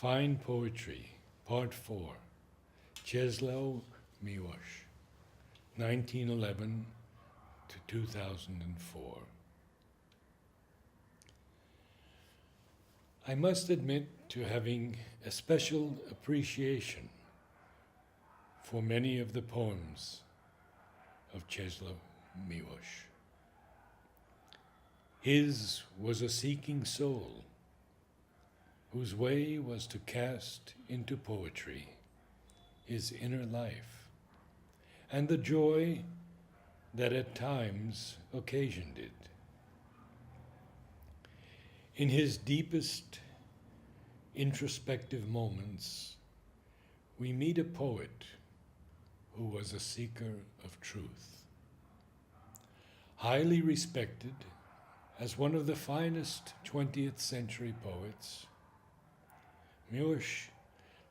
Fine Poetry, Part 4, Czesław Miłosz, 1911 to 2004. I must admit to having a special appreciation for many of the poems of Czesław Miłosz. His was a seeking soul whose way was to cast into poetry his inner life and the joy that at times occasioned it. In his deepest introspective moments, we meet a poet who was a seeker of truth. Highly respected as one of the finest 20th century poets, Miłosz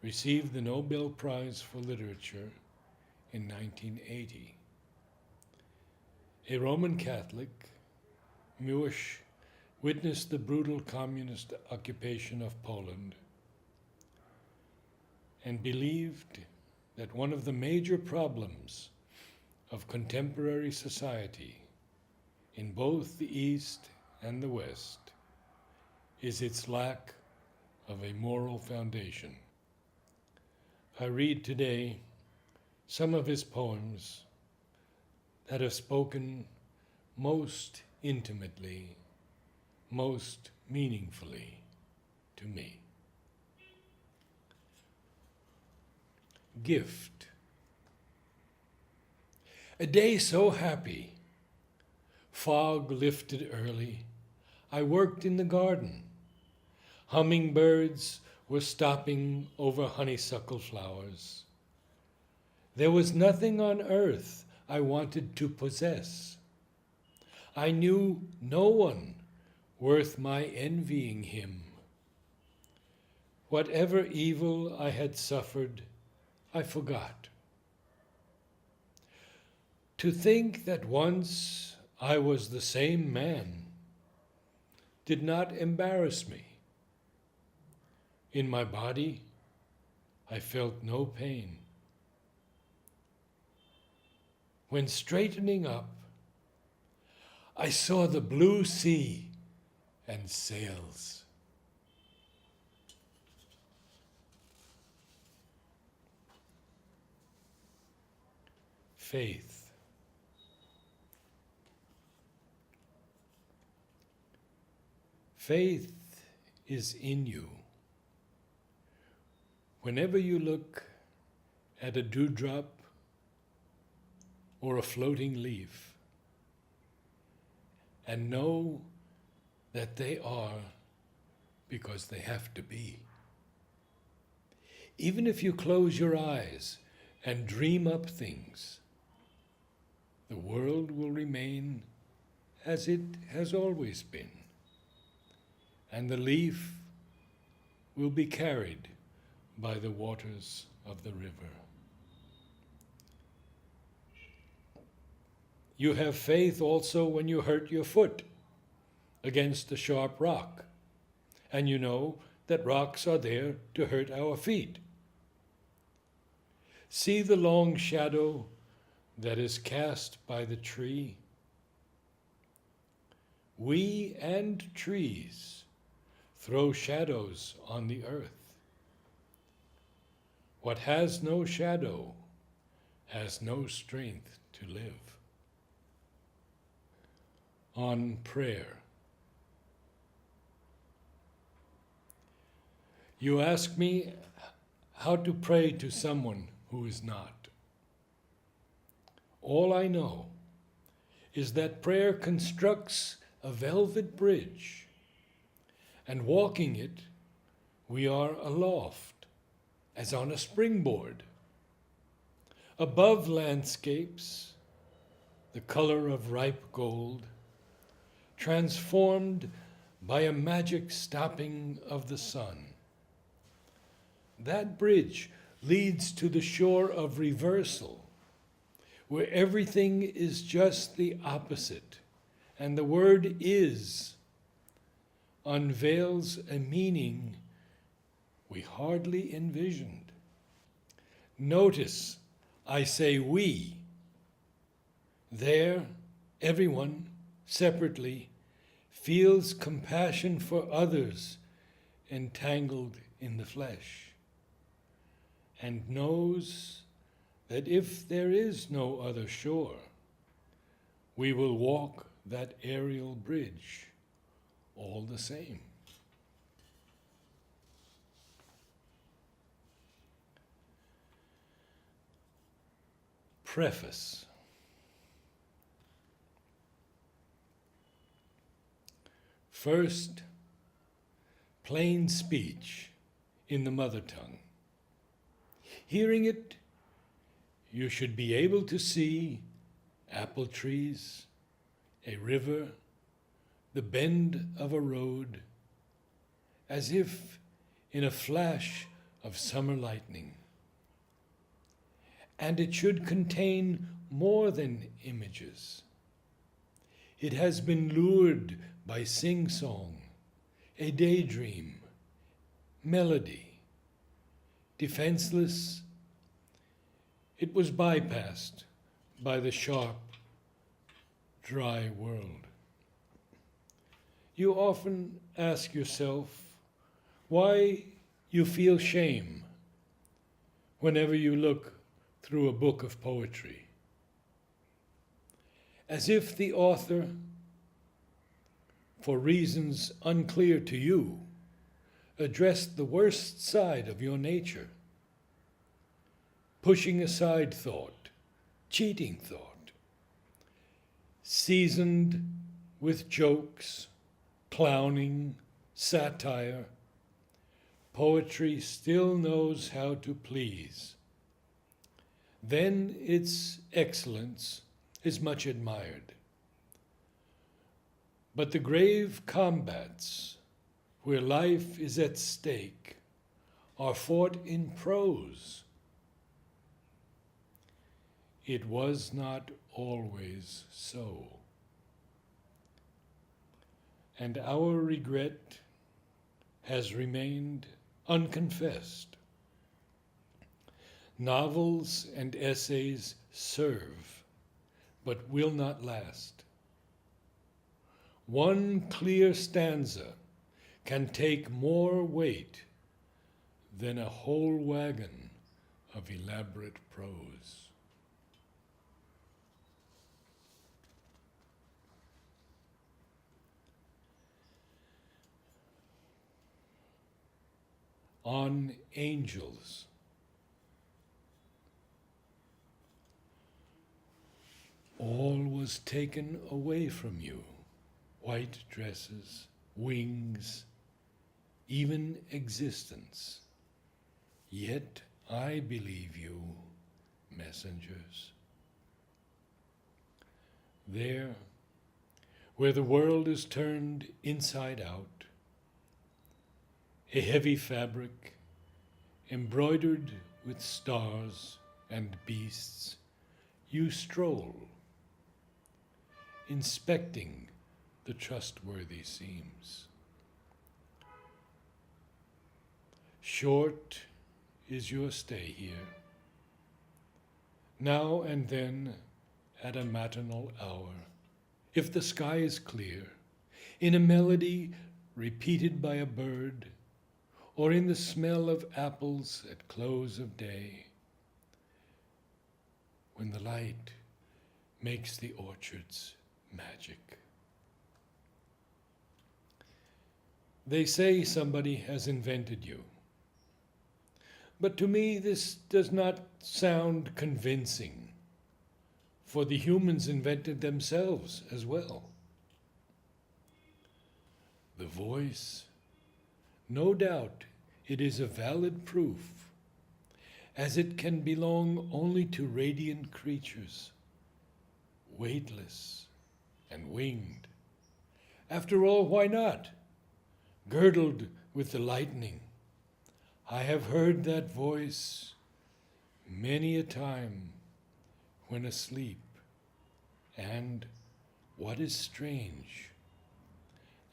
received the Nobel Prize for Literature in 1980. A Roman Catholic, Miłosz witnessed the brutal communist occupation of Poland and believed that one of the major problems of contemporary society in both the East and the West is its lack of a moral foundation. I read today some of his poems that have spoken most intimately, most meaningfully to me. Gift. A day so happy. Fog lifted early. I worked in the garden. Hummingbirds were stopping over honeysuckle flowers. There was nothing on earth I wanted to possess. I knew no one worth my envying him. Whatever evil I had suffered, I forgot. To think that once I was the same man did not embarrass me. In my body, I felt no pain. When straightening up, I saw the blue sea and sails. Faith. Faith is in you. Whenever you look at a dewdrop or a floating leaf and know that they are because they have to be. Even if you close your eyes and dream up things, the world will remain as it has always been, and the leaf will be carried by the waters of the river. You have faith also when you hurt your foot against a sharp rock, and you know that rocks are there to hurt our feet. See the long shadow that is cast by the tree. We and trees throw shadows on the earth. What has no shadow has no strength to live. On prayer. You ask me how to pray to someone who is not. All I know is that prayer constructs a velvet bridge, and walking it, we are aloft, as on a springboard. Above landscapes, the color of ripe gold, transformed by a magic stopping of the sun. That bridge leads to the shore of reversal, where everything is just the opposite, and the word is unveils a meaning we hardly envisioned. Notice, I say we. There, everyone, separately, feels compassion for others entangled in the flesh, and knows that if there is no other shore, we will walk that aerial bridge all the same. Preface. First, plain speech in the mother tongue. Hearing it, you should be able to see apple trees, a river, the bend of a road, as if in a flash of summer lightning. And it should contain more than images. It has been lured by sing-song, a daydream, melody. Defenseless, it was bypassed by the sharp, dry world. You often ask yourself why you feel shame whenever you look through a book of poetry, as if the author, for reasons unclear to you, addressed the worst side of your nature, pushing aside thought, cheating thought, seasoned with jokes, clowning, satire. Poetry still knows how to please. Then its excellence is much admired. But the grave combats, where life is at stake, are fought in prose. It was not always so. And our regret has remained unconfessed. Novels and essays serve, but will not last. One clear stanza can take more weight than a whole wagon of elaborate prose. On angels. All was taken away from you. White dresses, wings, even existence. Yet I believe you, messengers. There, where the world is turned inside out, a heavy fabric embroidered with stars and beasts, you stroll, inspecting the trustworthy seams. Short is your stay here. Now and then, at a matinal hour, if the sky is clear, in a melody repeated by a bird, or in the smell of apples at close of day, when the light makes the orchards magic. They say somebody has invented you. But to me, this does not sound convincing, for the humans invented themselves as well. The voice, no doubt, it is a valid proof, as it can belong only to radiant creatures, weightless and winged. After all, why not? Girdled with the lightning, I have heard that voice many a time when asleep, and, what is strange,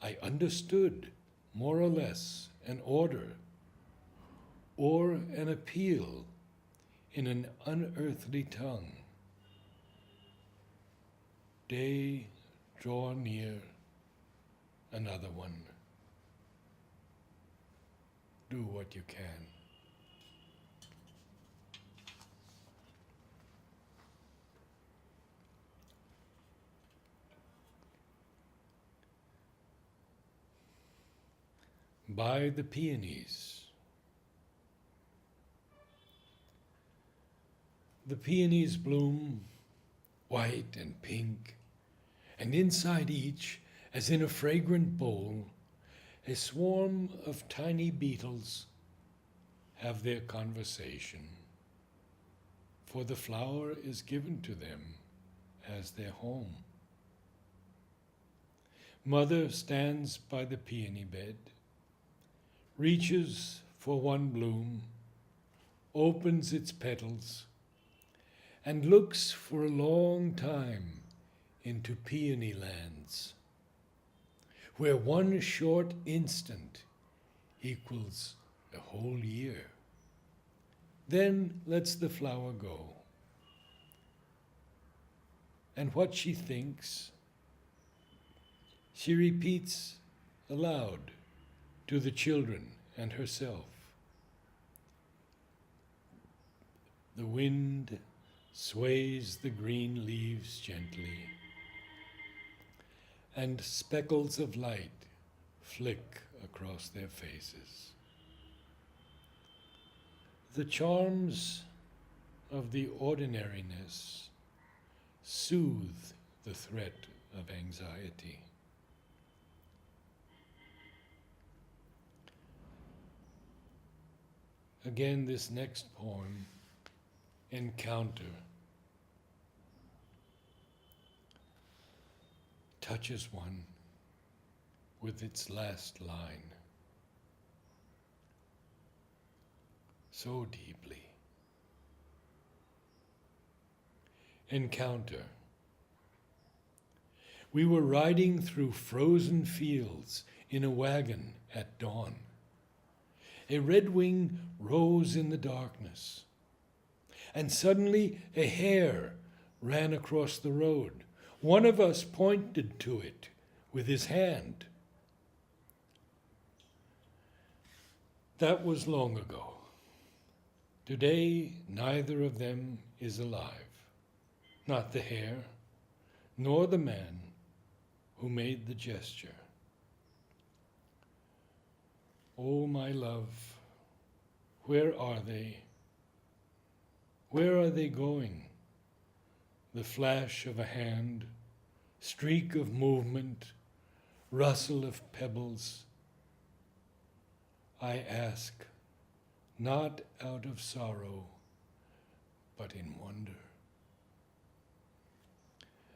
I understood, more or less, an order, or an appeal in an unearthly tongue. Day, draw near, another one. Do what you can. By the peonies. The peonies bloom white and pink, and inside each, as in a fragrant bowl, a swarm of tiny beetles have their conversation, for the flower is given to them as their home. Mother stands by the peony bed, reaches for one bloom, opens its petals, and looks for a long time into peony lands, where one short instant equals a whole year. Then lets the flower go. And what she thinks, she repeats aloud to the children and herself. The wind sways the green leaves gently, and speckles of light flick across their faces. The charms of the ordinariness soothe the threat of anxiety. Again, this next poem, Encounter, touches one with its last line so deeply. Encounter. We were riding through frozen fields in a wagon at dawn. A redwing rose in the darkness, and suddenly a hare ran across the road. One of us pointed to it with his hand. That was long ago. Today, neither of them is alive, not the hare, nor the man who made the gesture. Oh, my love, where are they? Where are they going? The flash of a hand, streak of movement, rustle of pebbles. I ask, not out of sorrow, but in wonder.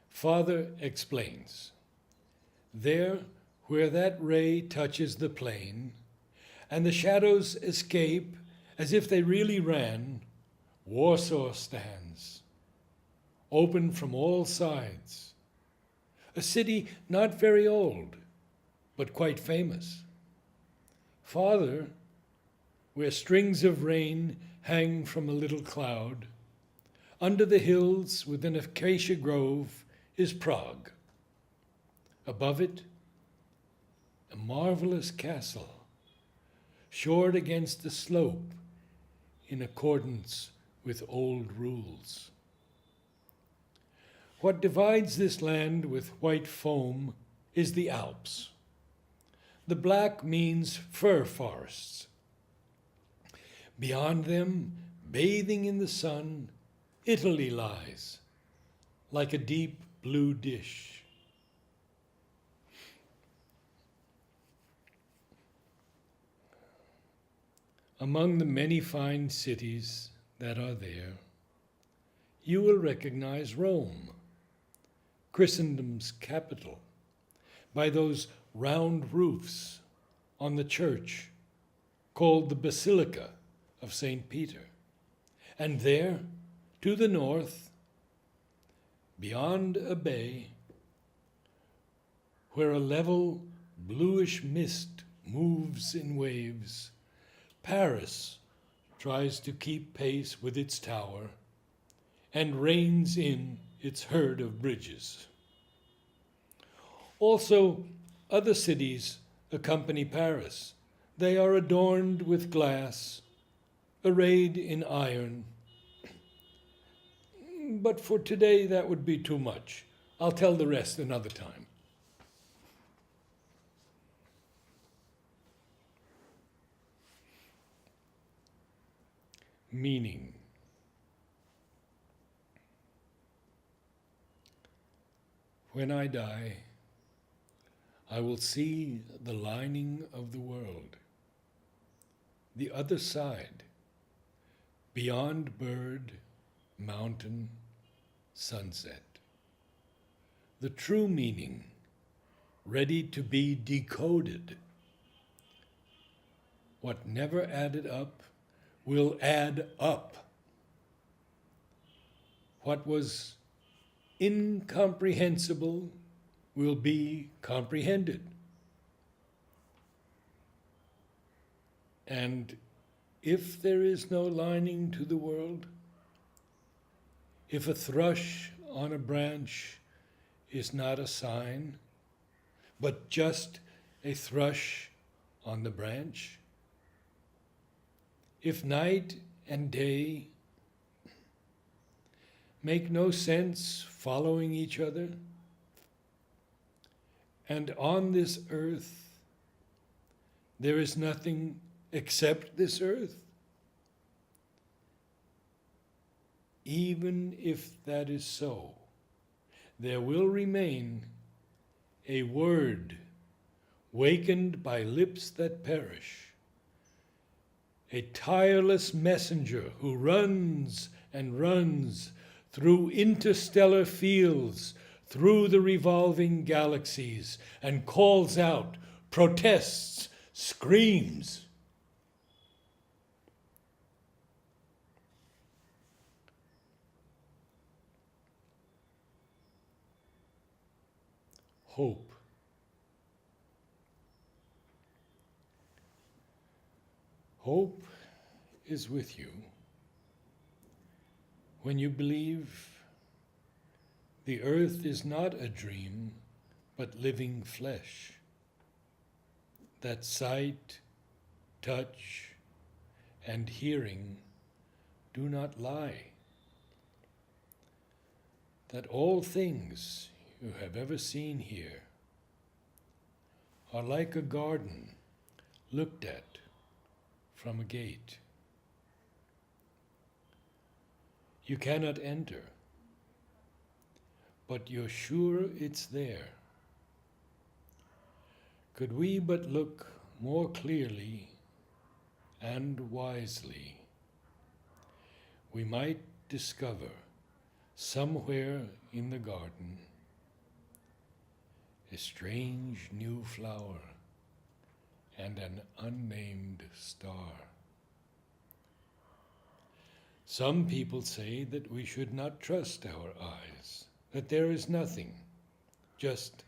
Father explains, there where that ray touches the plain, and the shadows escape as if they really ran, Warsaw stands, open from all sides. A city not very old, but quite famous. Farther, where strings of rain hang from a little cloud, under the hills with an acacia grove is Prague. Above it, a marvelous castle, shored against a slope in accordance with old rules. What divides this land with white foam is the Alps. The black means fir forests. Beyond them, bathing in the sun, Italy lies, like a deep blue dish. Among the many fine cities that are there, you will recognize Rome, Christendom's capital, by those round roofs on the church called the Basilica of St. Peter. And there, to the north, beyond a bay, where a level bluish mist moves in waves, Paris tries to keep pace with its tower and reins in its herd of bridges. Also, other cities accompany Paris. They are adorned with glass, arrayed in iron. But for today, that would be too much. I'll tell the rest another time. Meaning. When I die, I will see the lining of the world, the other side, beyond bird, mountain, sunset. The true meaning, ready to be decoded. What never added up will add up. What was incomprehensible will be comprehended. And if there is no lining to the world, if a thrush on a branch is not a sign, but just a thrush on the branch, if night and day make no sense following each other, and on this earth there is nothing except this earth, even if that is so, there will remain a word wakened by lips that perish, a tireless messenger who runs and runs through interstellar fields, through the revolving galaxies, and calls out, protests, screams. Hope. Hope is with you when you believe the earth is not a dream, but living flesh. That sight, touch, and hearing do not lie. That all things you have ever seen here are like a garden looked at from a gate. You cannot enter, but you're sure it's there. Could we but look more clearly and wisely, we might discover somewhere in the garden a strange new flower and an unnamed star. Some people say that we should not trust our eyes, that there is nothing, just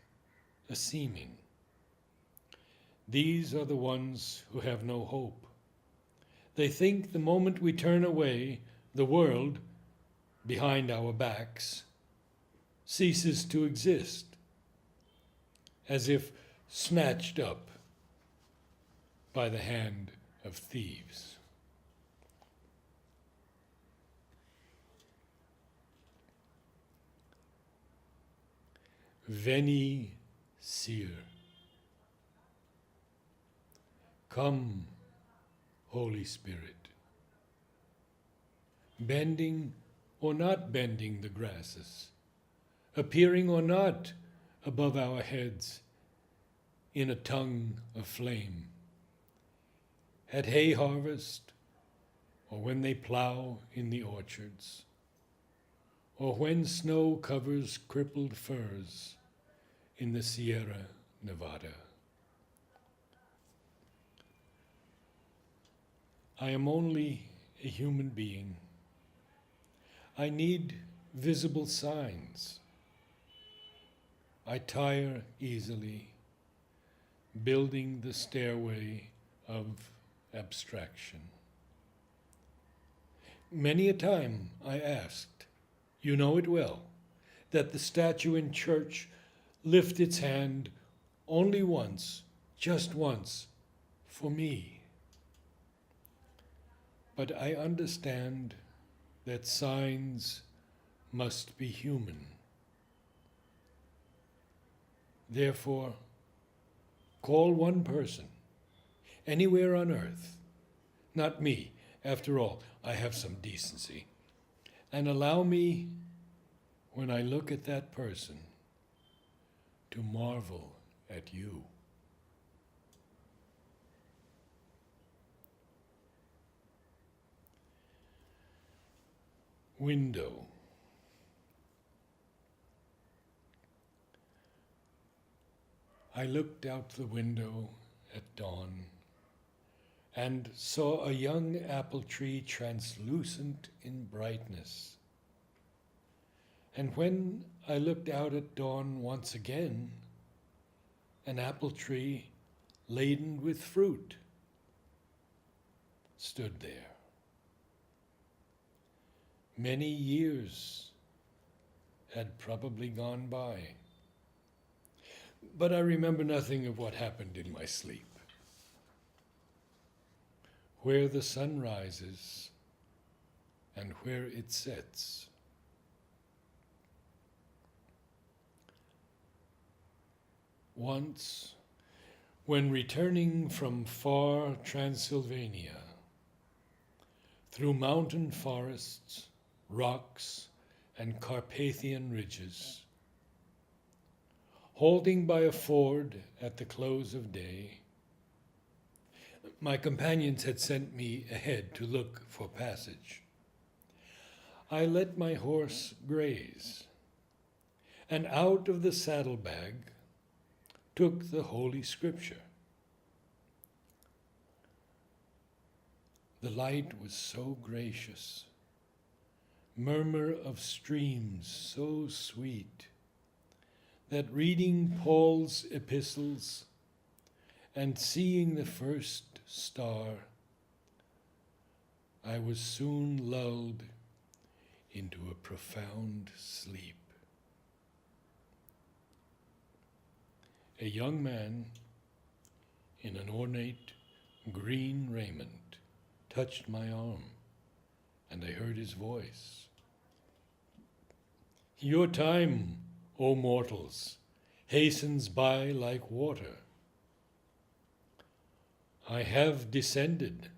a seeming. These are the ones who have no hope. They think the moment we turn away, the world, behind our backs, ceases to exist, as if snatched up by the hand of thieves. Veni, Sir. Come, Holy Spirit. Bending or not bending the grasses, appearing or not above our heads in a tongue of flame, at hay harvest, or when they plow in the orchards, or when snow covers crippled firs in the Sierra Nevada. I am only a human being. I need visible signs. I tire easily, building the stairway of abstraction. Many a time I asked, you know it well, that the statue in church lift its hand only once, just once, for me. But I understand that signs must be human. Therefore, call one person, anywhere on earth, not me, after all, I have some decency, and allow me, when I look at that person, to marvel at you. Window. I looked out the window at dawn and saw a young apple tree translucent in brightness. And when I looked out at dawn once again, an apple tree laden with fruit stood there. Many years had probably gone by, but I remember nothing of what happened in my sleep. Where the sun rises and where it sets. Once, when returning from far Transylvania, through mountain forests, rocks, and Carpathian ridges, holding by a ford at the close of day, my companions had sent me ahead to look for passage. I let my horse graze, and out of the saddlebag took the Holy Scripture. The light was so gracious, murmur of streams so sweet, that reading Paul's epistles and seeing the first star, I was soon lulled into a profound sleep. A young man in an ornate green raiment touched my arm, and I heard his voice. Your time, O mortals, hastens by like water. I have descended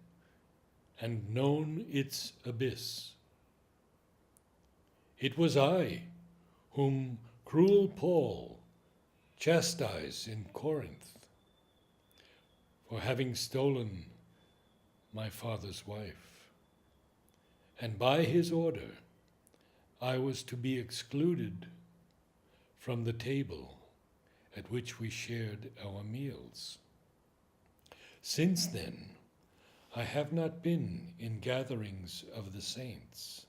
and known its abyss. It was I whom cruel Paul chastised in Corinth for having stolen my father's wife. And by his order, I was to be excluded from the table at which we shared our meals. Since then, I have not been in gatherings of the saints,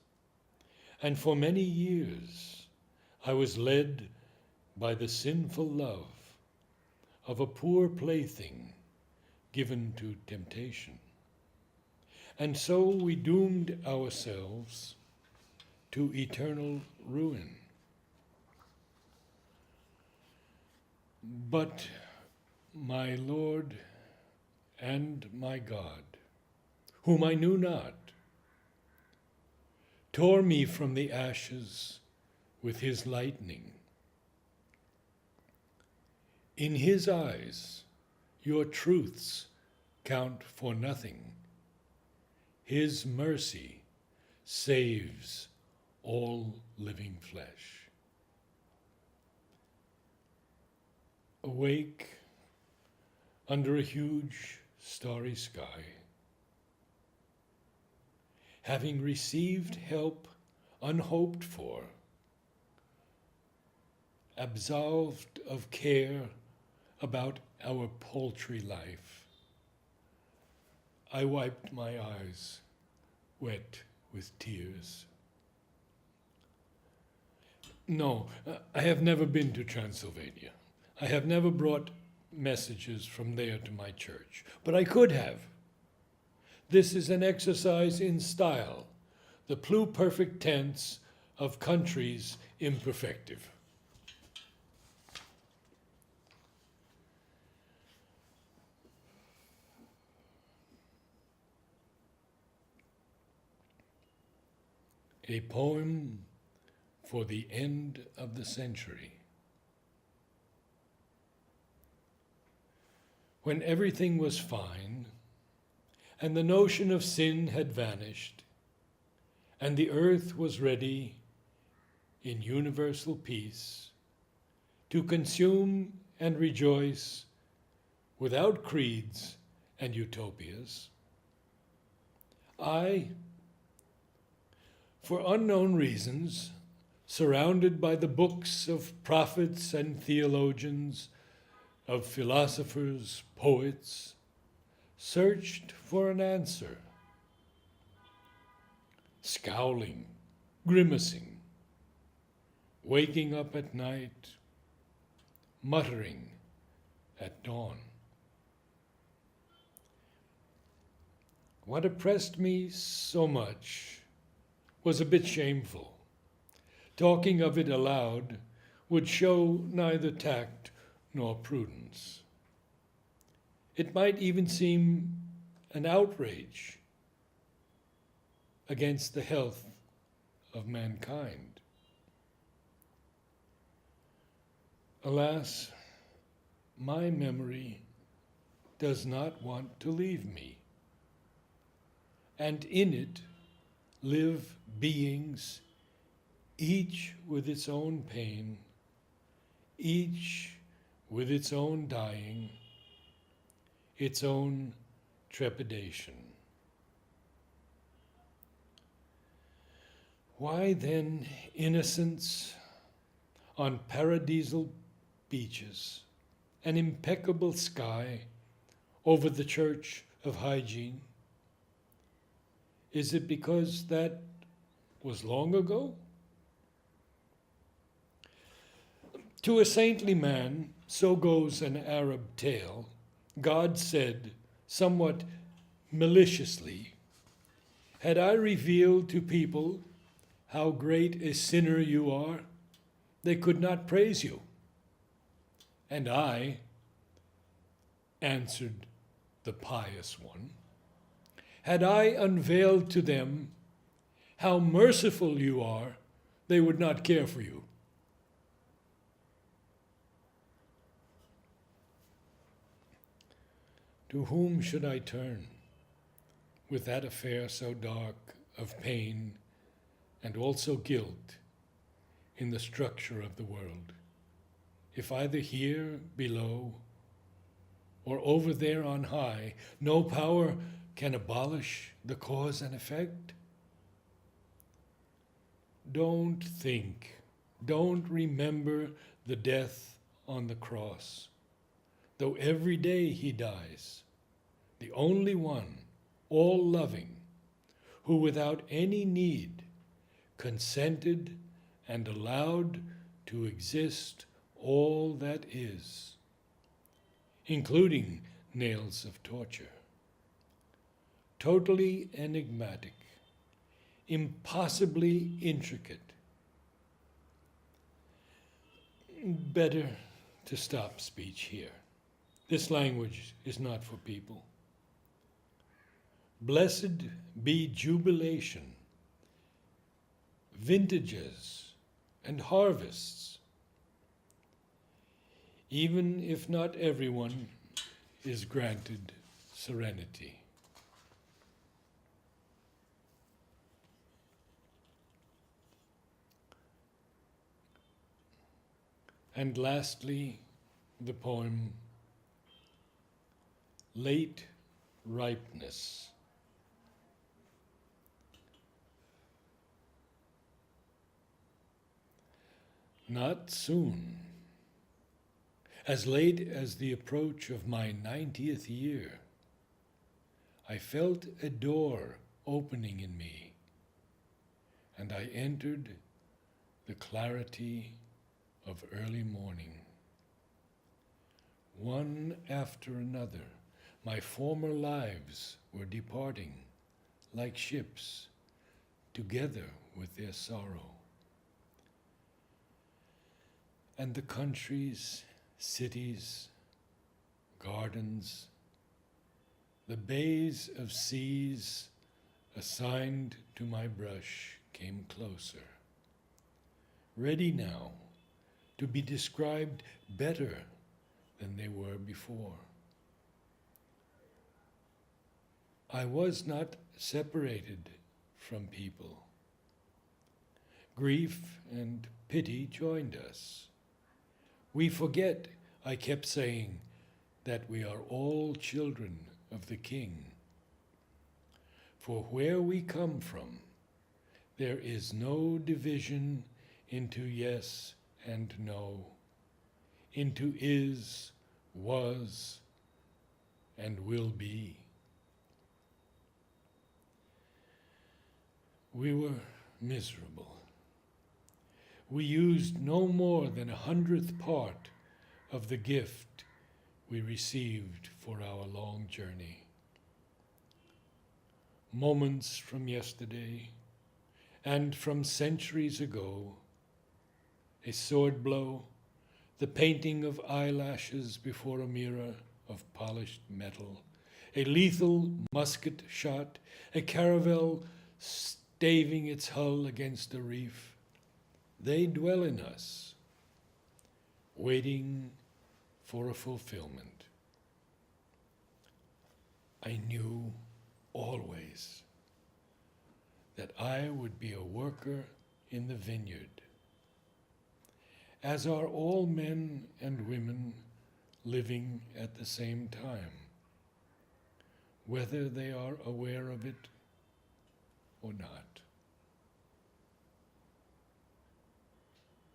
and for many years I was led by the sinful love of a poor plaything given to temptation. And so we doomed ourselves to eternal ruin. But my Lord and my God, whom I knew not, tore me from the ashes with his lightning. In his eyes, your truths count for nothing. His mercy saves all living flesh. Awake under a huge starry sky, having received help unhoped for, absolved of care about our paltry life, I wiped my eyes wet with tears. No, I have never been to Transylvania. I have never brought messages from there to my church, but I could have. This is an exercise in style, the pluperfect tense of countries imperfective. A poem for the end of the century. When everything was fine, and the notion of sin had vanished, and the earth was ready, in universal peace, to consume and rejoice without creeds and utopias, I, for unknown reasons, surrounded by the books of prophets and theologians, of philosophers, poets, searched for an answer, scowling, grimacing, waking up at night, muttering at dawn. What oppressed me so much was a bit shameful. Talking of it aloud would show neither tact nor prudence. It might even seem an outrage against the health of mankind. Alas, my memory does not want to leave me, and in it live beings, each with its own pain, each with its own dying, its own trepidation. Why then innocence on paradisal beaches, an impeccable sky over the church of hygiene? Is it because that was long ago? To a saintly man, so goes an Arab tale, God said, somewhat maliciously, had I revealed to people how great a sinner you are, they could not praise you. And I, answered the pious one, had I unveiled to them how merciful you are, they would not care for you. To whom should I turn with that affair so dark of pain and also guilt in the structure of the world, if either here below or over there on high, no power can abolish the cause and effect? Don't think, don't remember the death on the cross, though every day he dies, the only one, all-loving, who without any need consented and allowed to exist all that is, including nails of torture. Totally enigmatic, impossibly intricate. Better to stop speech here. This language is not for people. Blessed be jubilation, vintages, and harvests, even if not everyone is granted serenity. And lastly, the poem, Late Ripeness. Not soon, as late as the approach of my 90th year, I felt a door opening in me, and I entered the clarity of early morning. One after another, my former lives were departing like ships together with their sorrow. And the countries, cities, gardens, the bays of seas assigned to my brush came closer, ready now to be described better than they were before. I was not separated from people. Grief and pity joined us. We forget, I kept saying, that we are all children of the King. For where we come from, there is no division into yes and no, into is, was, and will be. We were miserable. We used no more than 100th part of the gift we received for our long journey. Moments from yesterday and from centuries ago, a sword blow, the painting of eyelashes before a mirror of polished metal, a lethal musket shot, a caravel staving its hull against a reef. They dwell in us, waiting for a fulfillment. I knew always that I would be a worker in the vineyard, as are all men and women living at the same time, whether they are aware of it or not.